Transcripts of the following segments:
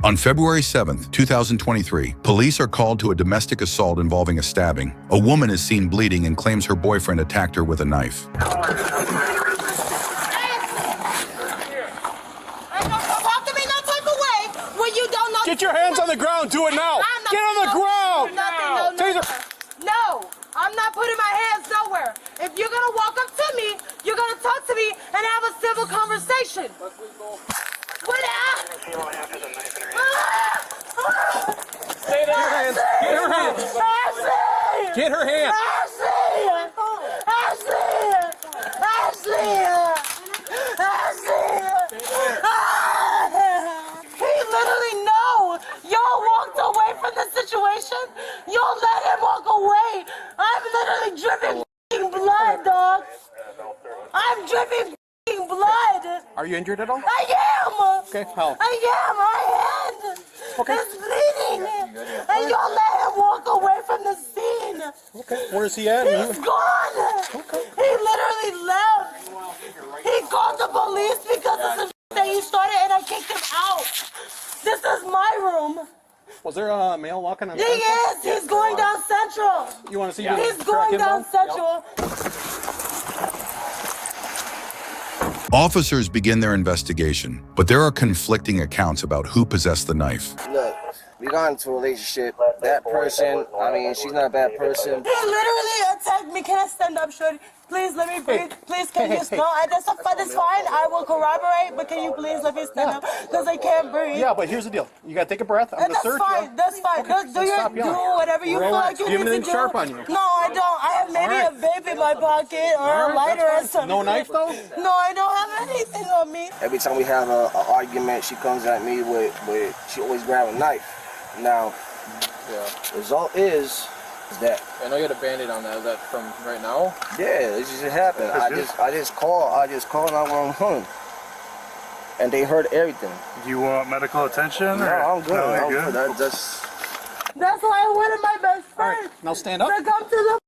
On February 7th, 2023, police are called to a domestic assault involving a stabbing. A woman is seen bleeding and claims her boyfriend attacked her with a knife. Get your hands on the ground. Do it now. Get on the ground. No, I'm not putting my hands nowhere. If you're going to walk up to me, you're going to talk to me and have a civil conversation. Stay there. Get her hands. Get her hands. He literally no. Y'all walked away from the situation. Y'all let him walk away. I'm literally dripping blood, dog. I'm dripping blood. Are you injured at all? I am. Okay, how? I am. My hand. Okay. It's bleeding. And y'all let him walk away from the scene. Okay. Where is he at? He's gone. Okay. He literally left. He called the police because of the that he started and I kicked him out. This is my room. Was there a male walking on He Central? is. He's going down Central. You want to see? He's going down Central. Officers begin their investigation, but there are conflicting accounts about who possessed the knife. Look, we got into a relationship. That person, I mean, she's not a bad person. He literally attacked me. Can I stand up, shorty? Please let me breathe. Please, can you no? That's fine. I will corroborate, but can you please let me stand up because I can't breathe. Yeah, but here's the deal. You gotta take a breath. I'm gonna search you. That's fine. Okay, Do whatever you feel like you need to do. Anything sharp on you? No, I don't. I have maybe a vape in my pocket or a lighter or something. No knife though? No, I don't have anything on me. Every time we have an argument, she comes at me with she always grab a knife. Now, the result is that. I know you had a Band-Aid on that. Is that from right now? Yeah, it just happened. I just called 911, and they heard everything. Do you want medical attention? No, I'm good. No, I'm you're good. That's why I wanted my best friend Right, now stand up. to come to the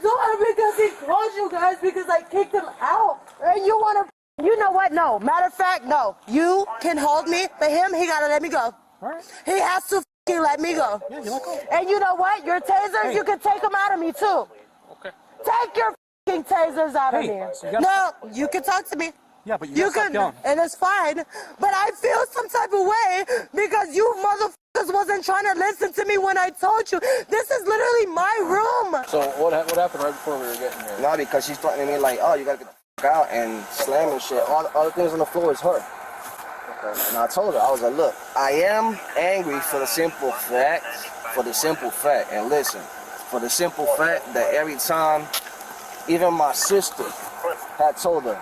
door because he called you guys because I kicked him out. And you want to, you know what? No. Matter of fact, no. You can hold me, but him, he got to let me go. All right. He has to let me go. Yeah, you let go. And you know what? Your tasers, you can take them out of me too. Okay. Take your tasers out of me. So No, you can talk to me. Yeah, but you can, yelling. and it's fine. But I feel some type of way because you motherfuckers wasn't trying to listen to me when I told you. This is literally my room. So what happened right before we were getting here? Not because she's threatening me like, oh, you gotta get the f out and slamming shit. All the things on the floor is her. And I told her, I was like, look, I am angry for the simple fact, and listen, for the simple fact that every time, even my sister had told her,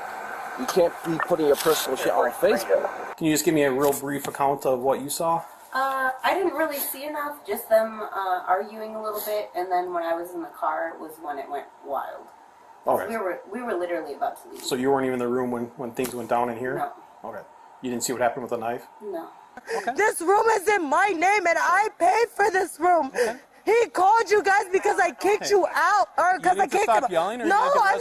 you can't be putting your personal shit on Facebook. Can you just give me a real brief account of what you saw? I didn't really see enough, just them arguing a little bit, and then when I was in the car was when it went wild. Okay. We were literally about to leave. So you weren't even in the room when things went down in here? No. Okay. You didn't see what happened with the knife? No. Okay. This room is in my name and I paid for this room. Okay. He called you guys because I kicked you out, or because I kicked him out. Yelling, or no, I'm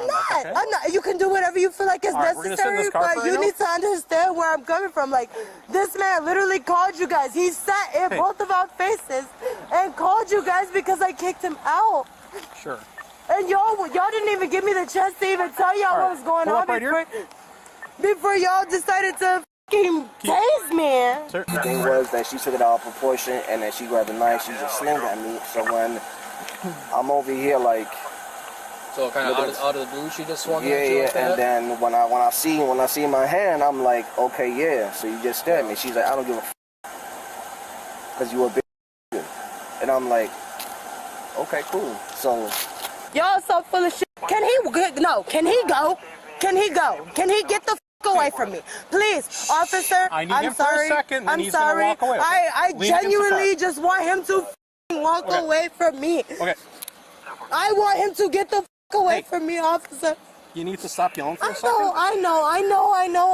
not. I'm not. You can do whatever you feel like is necessary, but you need to understand where I'm coming from. Like, this man literally called you guys. He sat in both of our faces and called you guys because I kicked him out. Sure. And y'all didn't even give me the chance to even tell y'all what was going on before y'all decided to tase me. The thing was that she took it out of proportion, and then she grabbed a knife. She just slammed at me. So when I'm over here, like, so kind of out of the blue, she just swung at you like and that? then when I see my hand, I'm like, okay, yeah. So you just stabbed me. She's like, I don't give a because you a bitch. And I'm like, okay, cool. So y'all so full of shit. Can he go? Can he go? Can he get the away from me, please, officer? I need I'm him sorry. for a second, I'm he's sorry. Walk away, okay? I genuinely just want him to walk away from me. Okay. I want him to get the away from me, officer. You need to stop yelling for a second. I know,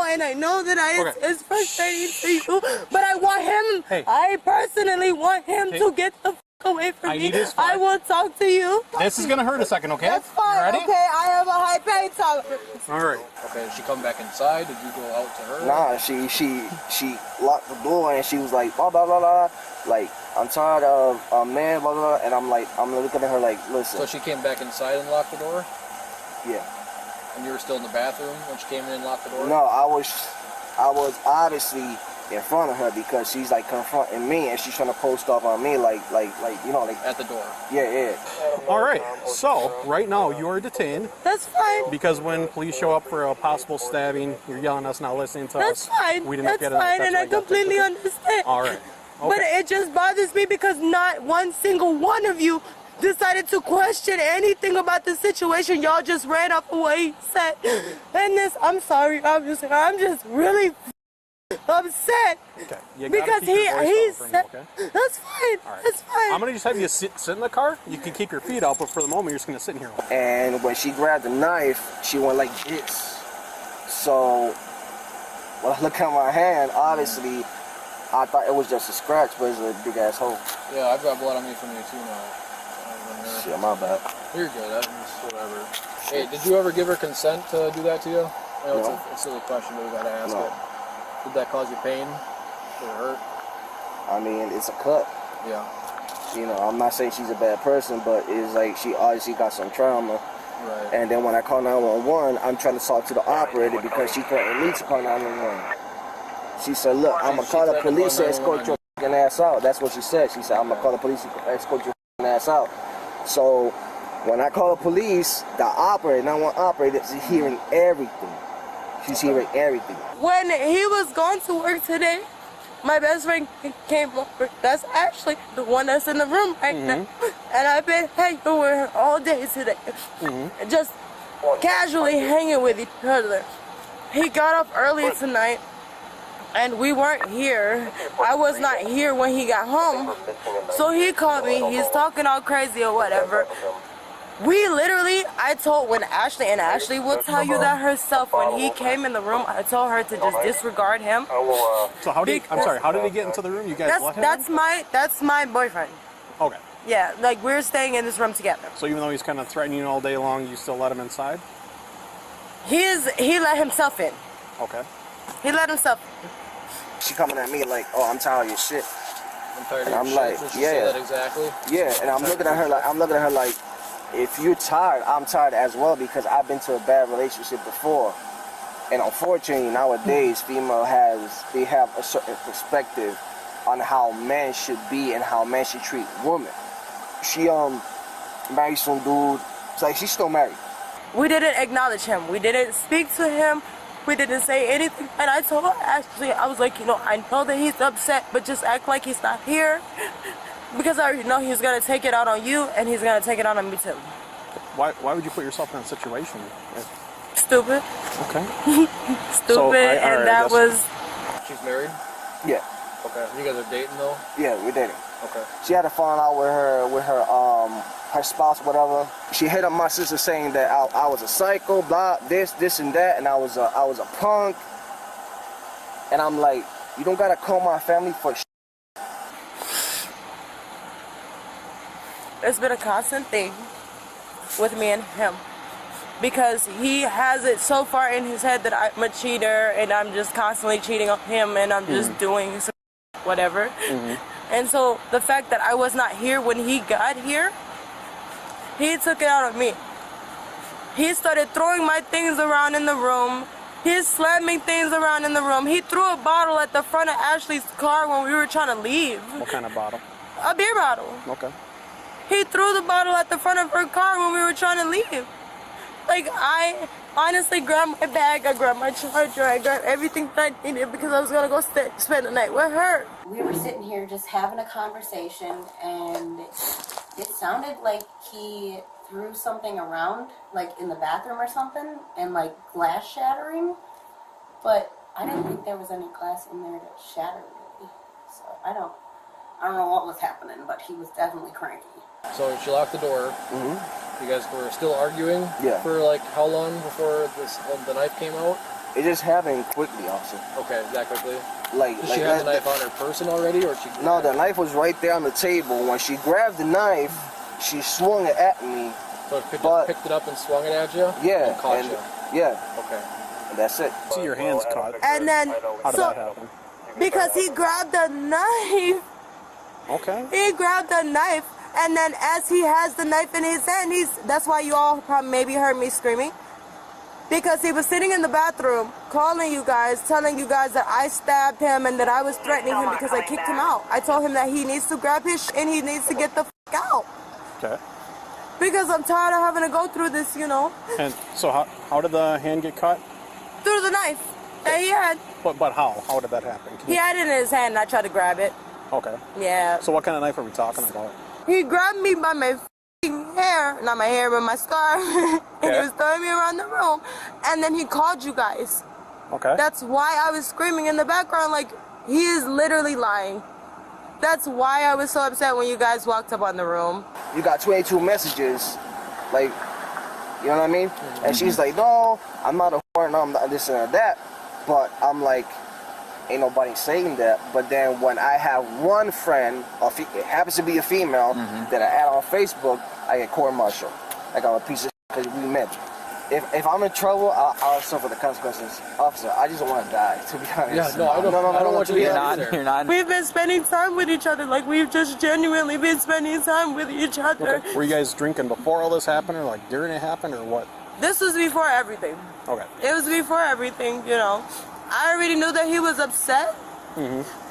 and I know that it's frustrating to you, but I want him. I personally want him to get the away from I me. need his I phone. will talk to you. This is gonna hurt a second, okay? That's fine. You ready? Okay, I have a high pain tolerance. All right. Okay, did she come back inside? Did you go out to her? Nah, she locked the door and she was like, blah, blah, blah, blah. Like, I'm tired of a man, blah, blah, blah. And I'm looking at her like, listen. So she came back inside and locked the door? Yeah. And you were still in the bathroom when she came in and locked the door? No, I was obviously in front of her because she's like confronting me and she's trying to post off on me like you know, like at the door. Yeah. All right. So right now you are detained. That's fine. Because when police show up for a possible stabbing, you're yelling at us, not listening to That's us. fine. We did That's not get fine, it. and I completely understand. All right. Okay. But it just bothers me because not one single one of you decided to question anything about the situation. Y'all just ran off of what he said. And this, I'm sorry, I'm just really upset. Okay. You gotta Because keep your voice he down for me, said, okay? that's fine, All right. that's fine. I'm gonna just have you sit in the car. You can keep your feet out, but for the moment, you're just gonna sit in here. And when she grabbed the knife, she went like this. So when I look at my hand, obviously I thought it was just a scratch, but it's a big ass hole. Yeah, I've got blood on me from you too now. Shit, my bad. You're good, that's whatever. Hey, did you ever give her consent to do that to you? I know No. it's a silly question, but we gotta ask No. it. Did that cause you pain? Did it hurt? I mean, it's a cut. Yeah. You know, I'm not saying she's a bad person, but it's like she obviously got some trauma. Right. And then when I call 911, I'm trying to talk to the operator because she threatened me to call 911. She said, look, I'm going to call the police and escort your f***ing ass out. That's what she said. She said, I'm going to call the police and escort your f***ing ass out. So when I call the police, the operator, 911 operator, is hearing everything. She's hearing everything. When he was going to work today, my best friend came over. That's actually the one that's in the room right now. And I've been hanging with her all day today. Just casually hanging with each other. He got up early tonight and we weren't here. I was not here when he got home. So he called me. He's talking all crazy or whatever. We literally, I told when Ashley, and Ashley will tell you that herself, when he came in the room, I told her to just disregard him. So how did how did he get into the room? You guys let him? That's my boyfriend. Okay. Yeah, like we're staying in this room together. So even though he's kind of threatening you all day long, you still let him inside? He let himself in. Okay. He let himself in. She coming at me like, oh, I'm tired of your shit. I'm tired of And I'm your like, shit. Did she yeah. say that exactly? Yeah, and I'm looking at her like, if you're tired, I'm tired as well because I've been to a bad relationship before. And unfortunately, nowadays, they have a certain perspective on how men should be and how men should treat women. She married some dude. It's like she's still married. We didn't acknowledge him. We didn't speak to him. We didn't say anything. And I told her, actually, I was like, you know, I know that he's upset, but just act like he's not here. Because I already know he's going to take it out on you, and he's going to take it out on me too. Why would you put yourself in that situation? Stupid. Okay. Stupid, So, and that was... She's married? Yeah. Okay. You guys are dating though? Yeah, we're dating. Okay. She had to fall out with her spouse, whatever. She hit up my sister saying that I was a psycho, blah, this and that, and I was a punk. And I'm like, you don't gotta call my family for shit. It's been a constant thing with me and him. Because he has it so far in his head that I'm a cheater and I'm just constantly cheating on him and I'm just doing some whatever. And so the fact that I was not here when he got here, he took it out on me. He started throwing my things around in the room. He's slamming things around in the room. He threw a bottle at the front of Ashley's car when we were trying to leave. What kind of bottle? A beer bottle. Okay. He threw the bottle at the front of her car when we were trying to leave. Like, I honestly grabbed my bag, I grabbed my charger, I grabbed everything that I needed because I was going to go spend the night with her. We were sitting here just having a conversation, and it sounded like he threw something around, like in the bathroom or something, and like glass shattering. But I didn't think there was any glass in there to shatter, really. So I don't know what was happening, but he was definitely cranky. So she locked the door. You guys were still arguing for like how long before the knife came out? It just happened quickly, also. Okay, that quickly. Does she have the knife on her person already, or she? No, the knife was right there on the table. When she grabbed the knife, she swung it at me. So it picked it up and swung it at you? Yeah. And caught you? Yeah. Okay. And that's it. See your hands cut. And then, How did that happen? because he grabbed the knife. Okay. He grabbed the knife, and then as he has the knife in his hand, that's why you all probably maybe heard me screaming. Because he was sitting in the bathroom, calling you guys, telling you guys that I stabbed him and that I was threatening him because I kicked him out. I told him that he needs to grab his and he needs to get the out. Okay. Because I'm tired of having to go through this, you know. And so how did the hand get cut? Through the knife that he had. But how? How did that happen? He had it in his hand and I tried to grab it. Okay. Yeah. So what kind of knife are we talking about? He grabbed me by my hair, not my hair, but my scarf, and he was throwing me around the room, and then he called you guys. Okay. That's why I was screaming in the background, like, he is literally lying. That's why I was so upset when you guys walked up on the room. You got 22 messages, like, you know what I mean? And she's like, no, I'm not a whore, no, I'm not this and that. But I'm like, ain't nobody saying that. But then when I have one friend, it happens to be a female, that I add on Facebook, I get court-martialed. I got a piece of shit because we met. If I'm in trouble, I'll suffer the consequences. Officer, I just want to die, to be honest. Yeah, no, I don't want you to be You're not. We've been spending time with each other, like we've just genuinely been spending time with each other. Okay. Were you guys drinking before all this happened, or like during it happened, or what? This was before everything. Okay. It was before everything, you know. I already knew that he was upset,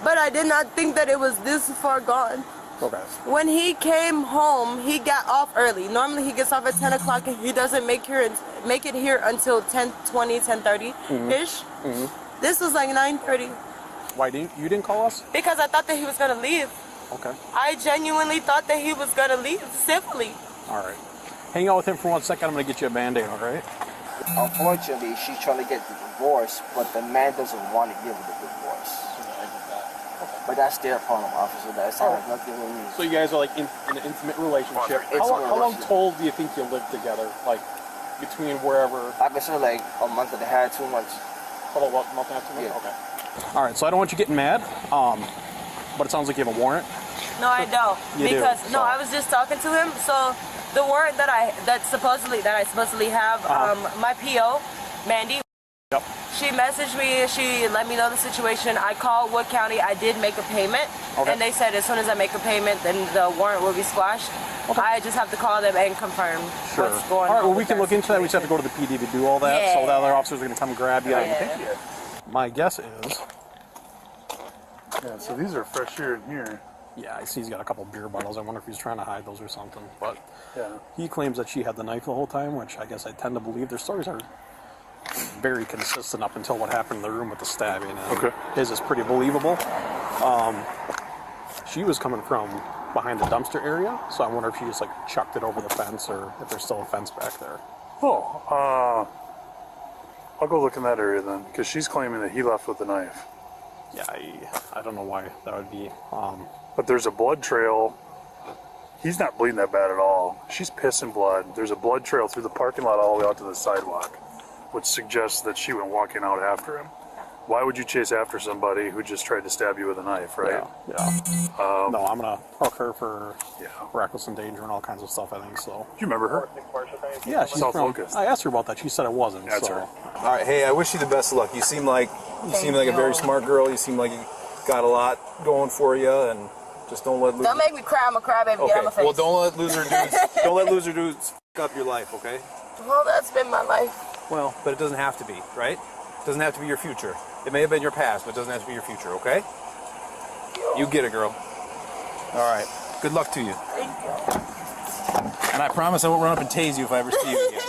but I did not think that it was this far gone. Okay. When he came home, he got off early. Normally he gets off at 10 o'clock and he doesn't make it here until 10:20, 10:30-ish. This was like 9:30. Why you didn't call us? Because I thought that he was going to leave. Okay. I genuinely thought that he was going to leave civilly. All right. Hang out with him for 1 second. I'm going to get you a Band-Aid, all right? Unfortunately, she's trying to get the divorce, but the man doesn't want to give her the divorce. But that's their problem, officer. That's nothing with me. So you guys are like in an intimate relationship. It's How long total do you think you lived together? Like between wherever? I can say like a month and a half, 2 months. About a month and a half, 2 months? Yeah. Okay. All right. So I don't want you getting mad. But it sounds like you have a warrant. No, I don't. You because do, no, so. I was just talking to him. So the warrant that I supposedly have, my PO, Mandy. Yep. She messaged me. She let me know the situation. I called Wood County. I did make a payment, and they said as soon as I make a payment, then the warrant will be squashed. Okay. I just have to call them and confirm what's going on. All right. Well, we can look into that. We just have to go to the PD to do all that. Yeah. So the other officers are going to come grab you. Yeah. My guess is. Yeah, so these are fresh here and here. Yeah, I see he's got a couple beer bottles. I wonder if he's trying to hide those or something. But Yeah. he claims that she had the knife the whole time, which I guess I tend to believe. Their stories are very consistent up until what happened in the room with the stabbing. And Okay. his is pretty believable. She was coming from behind the dumpster area, so I wonder if she just like chucked it over the fence or if there's still a fence back there. Oh, I'll go look in that area then, because she's claiming that he left with the knife. Yeah, I don't know why that would be. But there's a blood trail. He's not bleeding that bad at all. She's pissing blood. There's a blood trail through the parking lot all the way out to the sidewalk, which suggests that she went walking out after him. Why would you chase after somebody who just tried to stab you with a knife, right? Yeah. No, I'm gonna hook her for reckless endanger and all kinds of stuff. I think so. Do you remember her? Yeah, she's South from. Locust. I asked her about that. She said it wasn't. That's so. her. All right, hey, I wish you the best of luck. You seem like a very smart girl. You seem like you got a lot going for you, and just don't let. Don't make me cry. I'm a crybaby. Okay. Get on my face. Well, don't let loser dudes f up your life, okay? Well, that's been my life. Well, but it doesn't have to be, right? It doesn't have to be your future. It may have been your past, but it doesn't have to be your future, okay? You get it, girl. All right. Good luck to you. Thank you. And I promise I won't run up and tase you if I ever see you again.